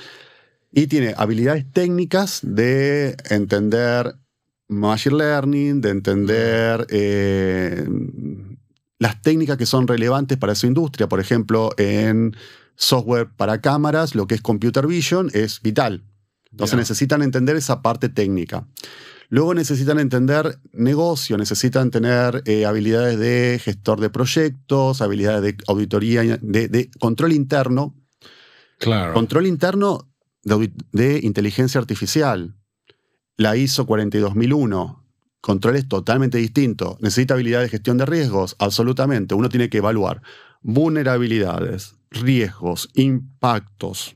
y tiene habilidades técnicas de entender machine learning, de entender las técnicas que son relevantes para su industria. Por ejemplo, en software para cámaras, lo que es computer vision, es vital. Entonces necesitan entender esa parte técnica. Luego necesitan entender negocio, necesitan tener habilidades de gestor de proyectos, habilidades de auditoría, de control interno. Claro. Control interno de inteligencia artificial. La ISO 42001. Controles totalmente distintos. Necesita habilidades de gestión de riesgos, absolutamente. Uno tiene que evaluar vulnerabilidades, riesgos, impactos,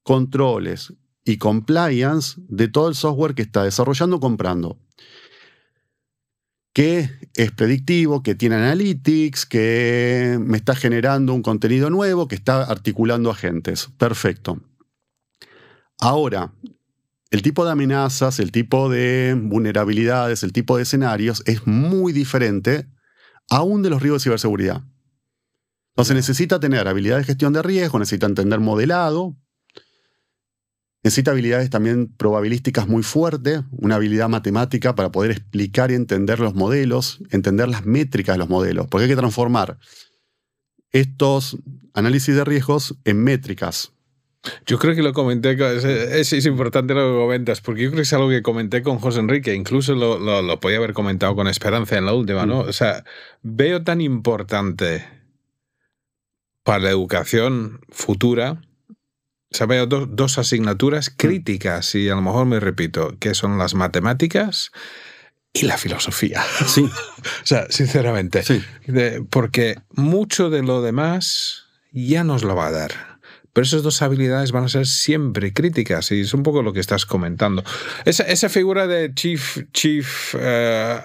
controles y compliance de todo el software que está desarrollando o comprando. Que es predictivo, que tiene analytics, que me está generando un contenido nuevo, que está articulando agentes. Perfecto. Ahora, el tipo de amenazas, el tipo de vulnerabilidades, el tipo de escenarios es muy diferente aún de los riesgos de ciberseguridad. Entonces necesita tener habilidades de gestión de riesgo, necesita entender modelado, necesita habilidades también probabilísticas muy fuertes, una habilidad matemática para poder explicar y entender los modelos, entender las métricas de los modelos, porque hay que transformar estos análisis de riesgos en métricas. Yo creo que lo comenté, es importante lo que comentas, porque yo creo que es algo que comenté con José Enrique, incluso lo podía haber comentado con Esperanza en la última, ¿no? O sea, veo tan importante para la educación futura, o sea, veo dos asignaturas críticas, y a lo mejor me repito, que son las matemáticas y la filosofía. Sí. O sea, sinceramente. Sí. Porque mucho de lo demás ya nos lo va a dar. Pero esas dos habilidades van a ser siempre críticas, y es un poco lo que estás comentando. Esa figura de Chief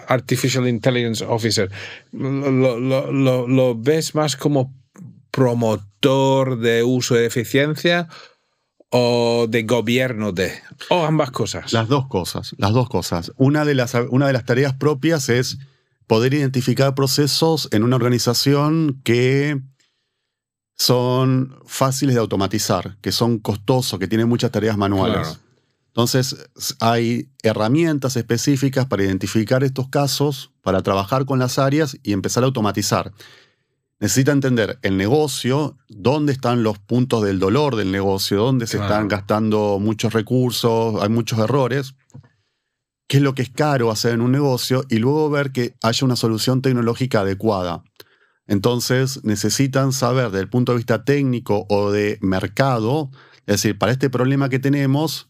Artificial Intelligence Officer, ¿lo ves más como promotor de uso de eficiencia o de gobierno de? ¿O ambas cosas? Las dos cosas. Una de las tareas propias es poder identificar procesos en una organización que son fáciles de automatizar, que son costosos, que tienen muchas tareas manuales. Claro. Entonces, hay herramientas específicas para identificar estos casos, para trabajar con las áreas y empezar a automatizar. Necesita entender el negocio, dónde están los puntos del dolor del negocio, dónde se están gastando muchos recursos, hay muchos errores, qué es lo que es caro hacer en un negocio, y luego ver que haya una solución tecnológica adecuada. Entonces necesitan saber desde el punto de vista técnico o de mercado, es decir, para este problema que tenemos,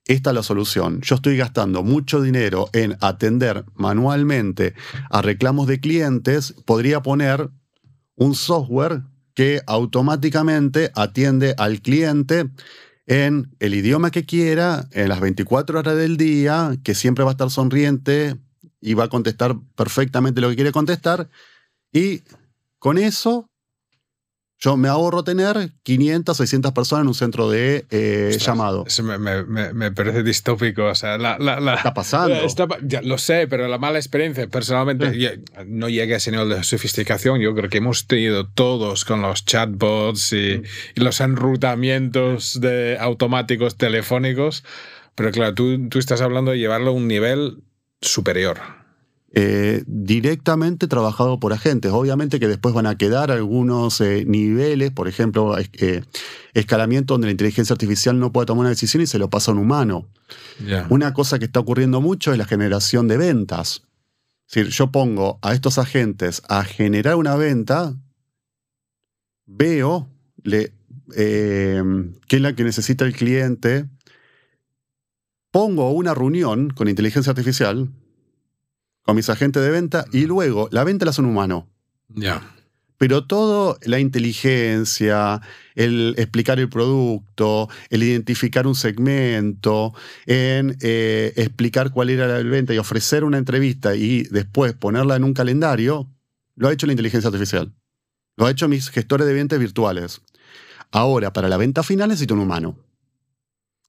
esta es la solución. Yo estoy gastando mucho dinero en atender manualmente a reclamos de clientes, podría poner un software que automáticamente atiende al cliente en el idioma que quiera, en las 24 horas del día, que siempre va a estar sonriente y va a contestar perfectamente lo que quiere contestar, y con eso, yo me ahorro tener 500, 600 personas en un centro de llamado. Eso me parece distópico. O sea, está pasando. Ya, lo sé, pero la mala experiencia, personalmente, no llegué a ese nivel de sofisticación. Yo creo que hemos tenido todos con los chatbots y los enrutamientos automáticos telefónicos. Pero claro, tú estás hablando de llevarlo a un nivel superior. Directamente trabajado por agentes. Obviamente que después van a quedar algunos niveles, por ejemplo, escalamiento donde la inteligencia artificial no puede tomar una decisión y se lo pasa a un humano. Una cosa que está ocurriendo mucho es la generación de ventas. Es decir, yo pongo a estos agentes a generar una venta, veo qué es la que necesita el cliente, pongo una reunión con inteligencia artificial con mis agentes de venta, y luego la venta la hace un humano. Pero toda la inteligencia, el explicar el producto, el identificar un segmento, en explicar cuál era la venta y ofrecer una entrevista y después ponerla en un calendario, lo ha hecho la inteligencia artificial. Lo ha hecho mis gestores de ventas virtuales. Ahora, para la venta final necesito un humano.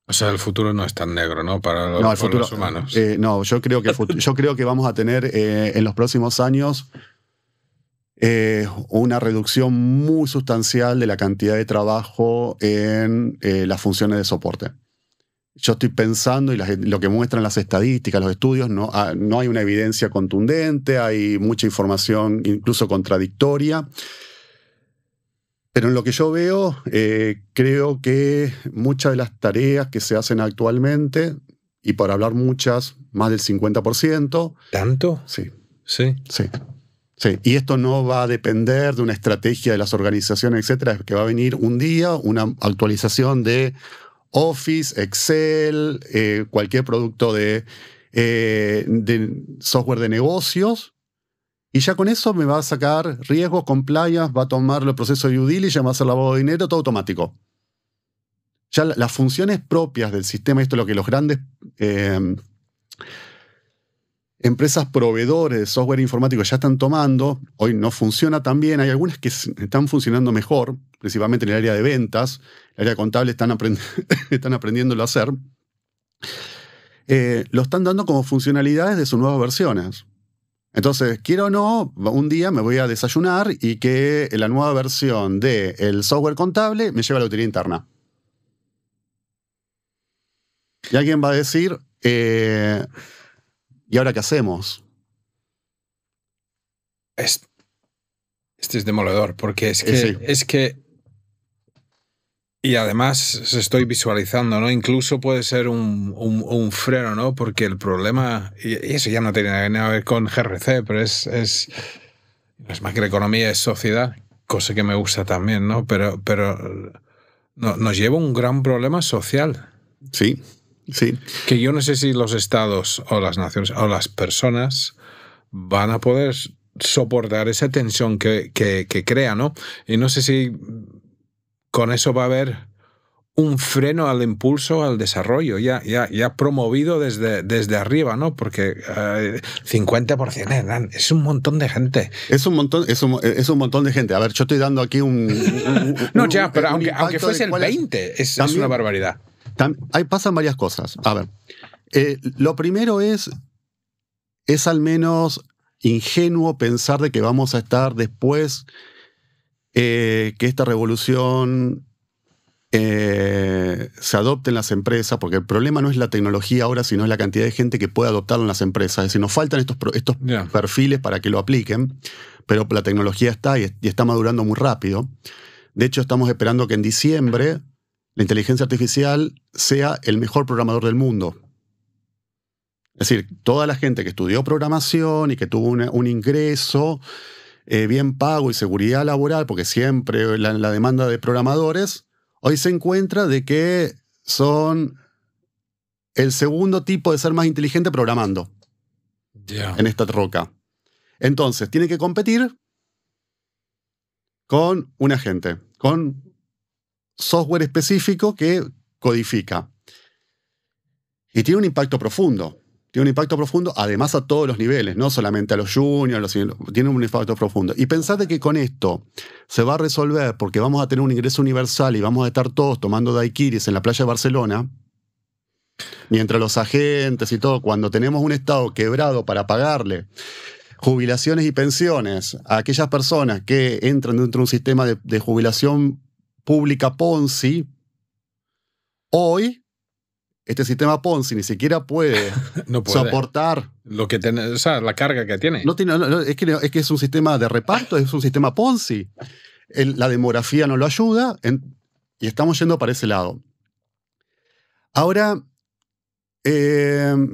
O sea, el futuro no es tan negro, ¿no? Para los humanos. No, yo creo que vamos a tener en los próximos años una reducción muy sustancial de la cantidad de trabajo en las funciones de soporte. Yo estoy pensando, y lo que muestran las estadísticas, los estudios, no hay una evidencia contundente, hay mucha información incluso contradictoria. Pero en lo que yo veo, creo que muchas de las tareas que se hacen actualmente, y por hablar muchas, más del 50%. ¿Tanto? Sí. Sí. Sí. Sí, y esto no va a depender de una estrategia de las organizaciones, etcétera, es que va a venir un día una actualización de Office, Excel, cualquier producto de software de negocios, y ya con eso me va a sacar riesgos, compliance, va a tomar el proceso de due diligence, va a hacer lavado de dinero, todo automático. Ya las funciones propias del sistema, esto es lo que los grandes empresas proveedores de software informático ya están tomando, hoy no funciona tan bien, hay algunas que están funcionando mejor, principalmente en el área de ventas, el área contable están aprendiéndolo a hacer, lo están dando como funcionalidades de sus nuevas versiones. Entonces, quiero o no, un día me voy a desayunar y que la nueva versión del software contable me lleve a la auditoría interna. Y alguien va a decir, ¿y ahora qué hacemos? Este es demoledor, porque Sí. es que y además estoy visualizando, ¿no? Incluso puede ser un freno, ¿no? Porque el problema, y eso ya no tiene nada que ver con GRC, pero es macroeconomía, es sociedad, cosa que me gusta también, ¿no? Pero no, nos lleva un gran problema social. Sí, sí. Que yo no sé si los estados o las naciones o las personas van a poder soportar esa tensión que crea, ¿no? Y no sé si con eso va a haber un freno al impulso, al desarrollo, ya promovido desde arriba, ¿no? Porque 50% es un montón de gente. Es un montón de gente. A ver, yo estoy dando aquí no, ya, pero aunque fuese el 20, es una barbaridad. Ahí pasan varias cosas. A ver, lo primero es al menos ingenuo pensar de que vamos a estar después que esta revolución se adopte en las empresas, porque el problema no es la tecnología ahora, sino es la cantidad de gente que puede adoptarlo en las empresas. Es decir, nos faltan estos perfiles para que lo apliquen, pero la tecnología está y está madurando muy rápido. De hecho, estamos esperando que en diciembre la inteligencia artificial sea el mejor programador del mundo. Es decir, toda la gente que estudió programación y que tuvo un ingreso bien pago y seguridad laboral, porque siempre la demanda de programadores, hoy se encuentra de que son el segundo tipo de ser más inteligente programando en esta troca. Entonces, tiene que competir con un agente, con software específico que codifica. Y tiene un impacto profundo. Tiene un impacto profundo, además a todos los niveles, no solamente a los juniors, tiene un impacto profundo. Y pensar de que con esto se va a resolver porque vamos a tener un ingreso universal y vamos a estar todos tomando daiquiris en la playa de Barcelona, mientras los agentes y todo, cuando tenemos un Estado quebrado para pagarle jubilaciones y pensiones a aquellas personas que entran dentro de un sistema de jubilación pública Ponzi, hoy este sistema Ponzi ni siquiera puede, soportar lo que o sea, la carga que tiene. Es que es un sistema de reparto, es un sistema Ponzi. La demografía no lo ayuda y estamos yendo para ese lado. Ahora, esto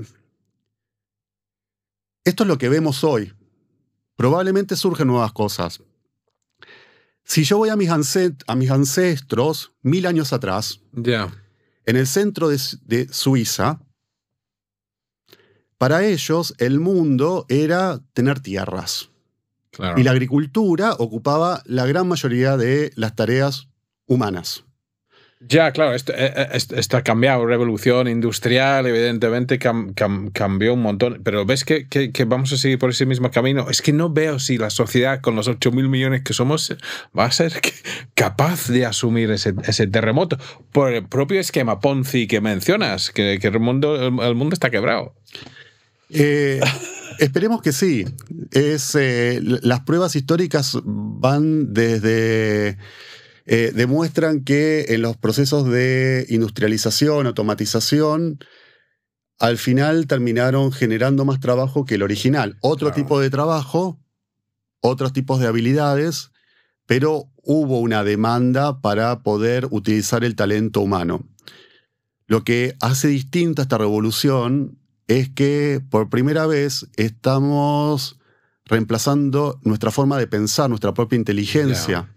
es lo que vemos hoy. Probablemente surgen nuevas cosas. Si yo voy a mis ancestros 1000 años atrás, en el centro de Suiza, para ellos el mundo era tener tierras. Claro. Y la agricultura ocupaba la gran mayoría de las tareas humanas. Ya, claro, esto ha cambiado. Revolución industrial, evidentemente, cambió un montón. Pero ves que vamos a seguir por ese mismo camino. Es que no veo si la sociedad, con los 8.000 millones que somos, va a ser capaz de asumir ese terremoto. Por el propio esquema Ponzi que mencionas, que el mundo está quebrado. Esperemos que sí. Las pruebas históricas van desde... demuestran que en los procesos de industrialización, automatización, al final terminaron generando más trabajo que el original. Otro tipo de trabajo, otros tipos de habilidades, pero hubo una demanda para poder utilizar el talento humano. Lo que hace distinta esta revolución es que por primera vez estamos reemplazando nuestra forma de pensar, nuestra propia inteligencia.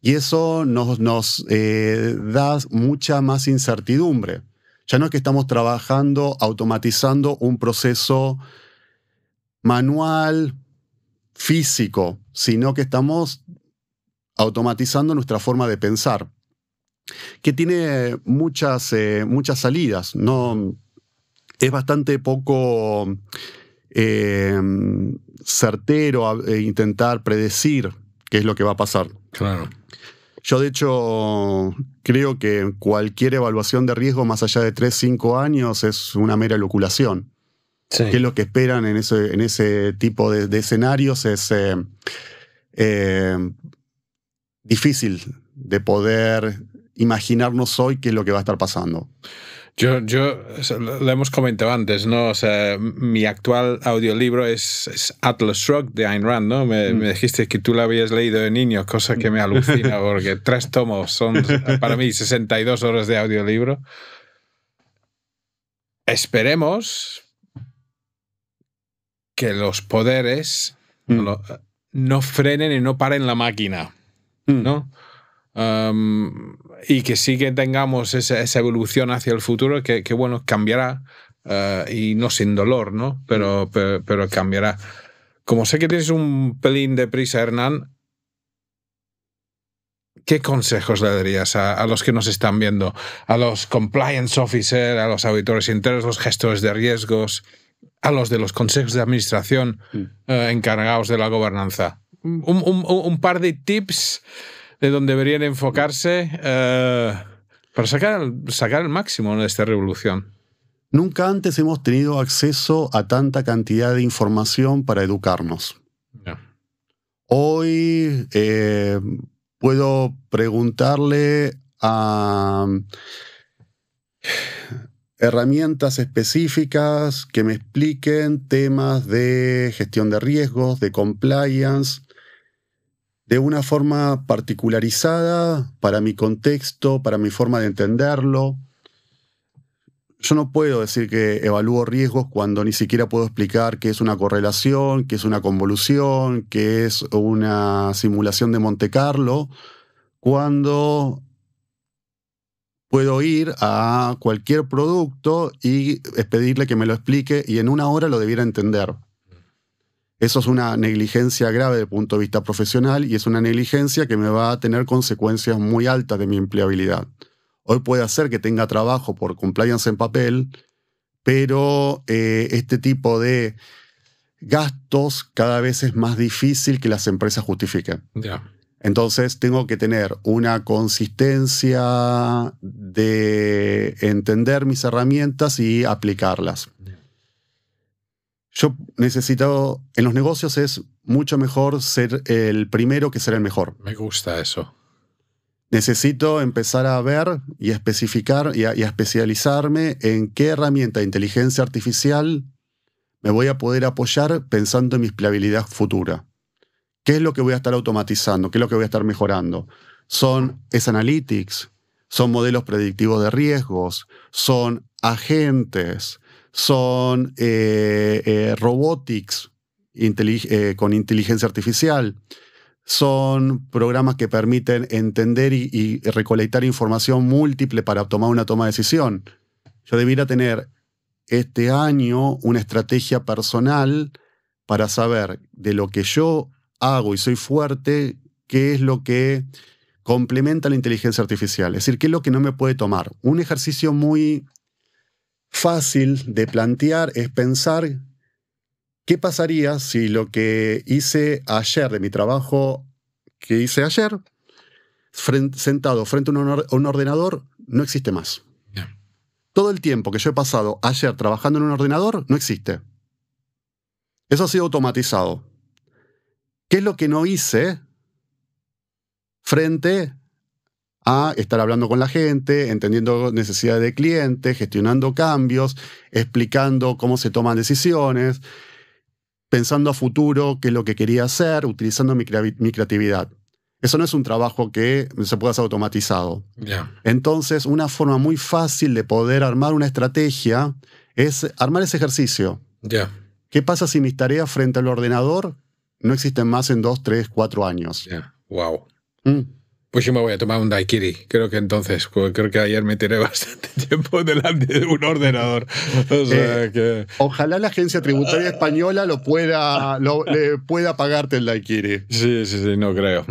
Y eso nos da mucha más incertidumbre. Ya no es que estamos trabajando, automatizando un proceso manual, físico, sino que estamos automatizando nuestra forma de pensar, que tiene muchas salidas. No, es bastante poco certero intentar predecir qué es lo que va a pasar. Claro. Yo, de hecho, creo que cualquier evaluación de riesgo más allá de 3-5 años es una mera loculación. Sí. ¿Qué es lo que esperan en ese tipo de escenarios? Es difícil de poder imaginarnos hoy qué es lo que va a estar pasando. Yo lo hemos comentado antes, ¿no? O sea, mi actual audiolibro es Atlas Shrugged de Ayn Rand, ¿no? Me dijiste que tú lo habías leído de niño, cosa que me alucina, porque 3 tomos son para mí 62 horas de audiolibro. Esperemos que los poderes no frenen y no paren la máquina, ¿no? Y que sí que tengamos esa evolución hacia el futuro que bueno, cambiará, y no sin dolor, ¿no? Pero cambiará. Como sé que tienes un pelín de prisa, Hernán, ¿qué consejos le darías a los que nos están viendo? A los compliance officers, a los auditores internos, los gestores de riesgos, a los de los consejos de administración encargados de la gobernanza. Un par de tips de donde deberían enfocarse para sacar el máximo de esta revolución. Nunca antes hemos tenido acceso a tanta cantidad de información para educarnos. Yeah. Hoy puedo preguntarle a herramientas específicas que me expliquen temas de gestión de riesgos, de compliance, de una forma particularizada para mi contexto, para mi forma de entenderlo. Yo no puedo decir que evalúo riesgos cuando ni siquiera puedo explicar qué es una correlación, qué es una convolución, qué es una simulación de Monte Carlo, cuando puedo ir a cualquier producto y pedirle que me lo explique y en una hora lo debiera entender. Eso es una negligencia grave desde el punto de vista profesional y es una negligencia que me va a tener consecuencias muy altas de mi empleabilidad. Hoy puede hacer que tenga trabajo por compliance en papel, pero este tipo de gastos cada vez es más difícil que las empresas justifiquen. Yeah. Entonces tengo que tener una consistencia de entender mis herramientas y aplicarlas. Yo necesito, en los negocios es mucho mejor ser el primero que ser el mejor. Me gusta eso. Necesito empezar a ver y a especificar y a especializarme en qué herramienta de inteligencia artificial me voy a poder apoyar pensando en mi empleabilidad futura. ¿Qué es lo que voy a estar automatizando? ¿Qué es lo que voy a estar mejorando? Es analytics, son modelos predictivos de riesgos, son agentes, son robotics con inteligencia artificial, son programas que permiten entender y recolectar información múltiple para tomar una toma de decisión. Yo debiera tener este año una estrategia personal para saber de lo que yo hago y soy fuerte, qué es lo que complementa la inteligencia artificial. Es decir, qué es lo que no me puede tomar. Un ejercicio muy fácil de plantear es pensar qué pasaría si lo que hice ayer, de mi trabajo que hice ayer, sentado frente a un ordenador, no existe más. Yeah. Todo el tiempo que yo he pasado ayer trabajando en un ordenador no existe. Eso ha sido automatizado. ¿Qué es lo que no hice frente a estar hablando con la gente, entendiendo necesidades de clientes, gestionando cambios, explicando cómo se toman decisiones, pensando a futuro qué es lo que quería hacer, utilizando mi creatividad? Eso no es un trabajo que se pueda hacer automatizado. Yeah. Entonces, una forma muy fácil de poder armar una estrategia es armar ese ejercicio. Yeah. ¿Qué pasa si mis tareas frente al ordenador no existen más en 2, 3, 4 años? Yeah. Wow. Mm. Pues yo me voy a tomar un daiquiri. Creo que entonces, creo que ayer me tiré bastante tiempo delante de un ordenador. O sea que... Ojalá la agencia tributaria española le pueda pagarte el daiquiri. Sí, no creo.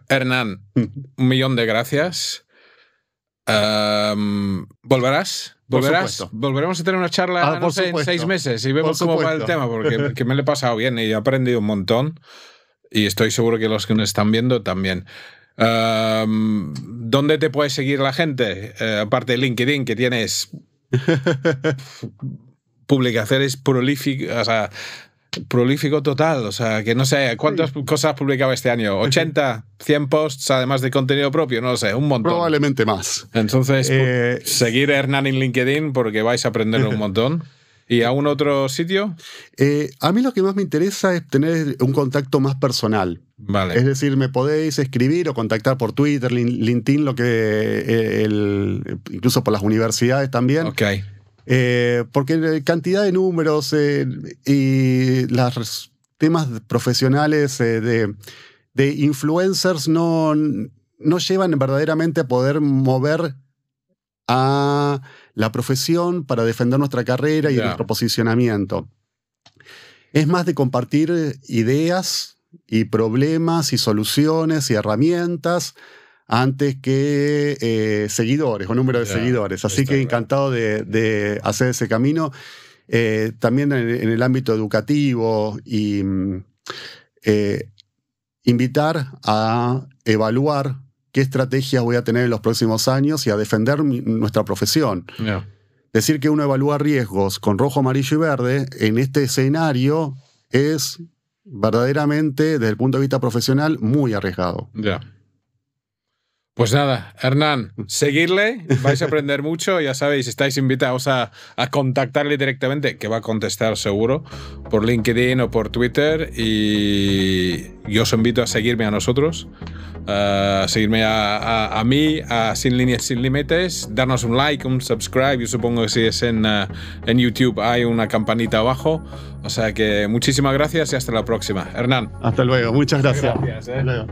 Hernán, 1.000.000 de gracias. ¿Volverás? Volveremos a tener una charla, no sé, en 6 meses y vemos cómo va el tema, porque que me lo he pasado bien y he aprendido un montón y estoy seguro que los que nos están viendo también. ¿Dónde te puede seguir la gente? Aparte de LinkedIn, que tienes publicaciones prolíficas, o sea, prolífico total, o sea, que no sé, ¿cuántas cosas has publicado este año? ¿80? ¿100 posts, además de contenido propio? No lo sé, un montón. Probablemente más. Entonces, seguir a Hernán en LinkedIn porque vais a aprender un montón. ¿Y a un otro sitio? A mí lo que más me interesa es tener un contacto más personal. Vale. Es decir, me podéis escribir o contactar por Twitter, LinkedIn, incluso por las universidades también. Ok. Porque cantidad de números y los temas profesionales de influencers no llevan verdaderamente a poder mover a la profesión para defender nuestra carrera y nuestro posicionamiento. Es más de compartir ideas y problemas y soluciones y herramientas antes que seguidores o número de seguidores. Así que encantado de hacer ese camino. También en el ámbito educativo y invitar a evaluar qué estrategias voy a tener en los próximos años y a defender nuestra profesión. Yeah. Decir que uno evalúa riesgos con rojo, amarillo y verde en este escenario es verdaderamente, desde el punto de vista profesional, muy arriesgado. Ya. Pues nada, Hernán, seguirle, vais a aprender mucho, ya sabéis, estáis invitados a contactarle directamente, que va a contestar seguro, por LinkedIn o por Twitter, y yo os invito a seguirme a nosotros, seguirme a mí, a Sin Líneas Sin Límites, darnos un like, un subscribe, yo supongo que si es en YouTube hay una campanita abajo, o sea que muchísimas gracias y hasta la próxima. Hernán. Hasta luego, muchas gracias. Gracias. Hasta luego.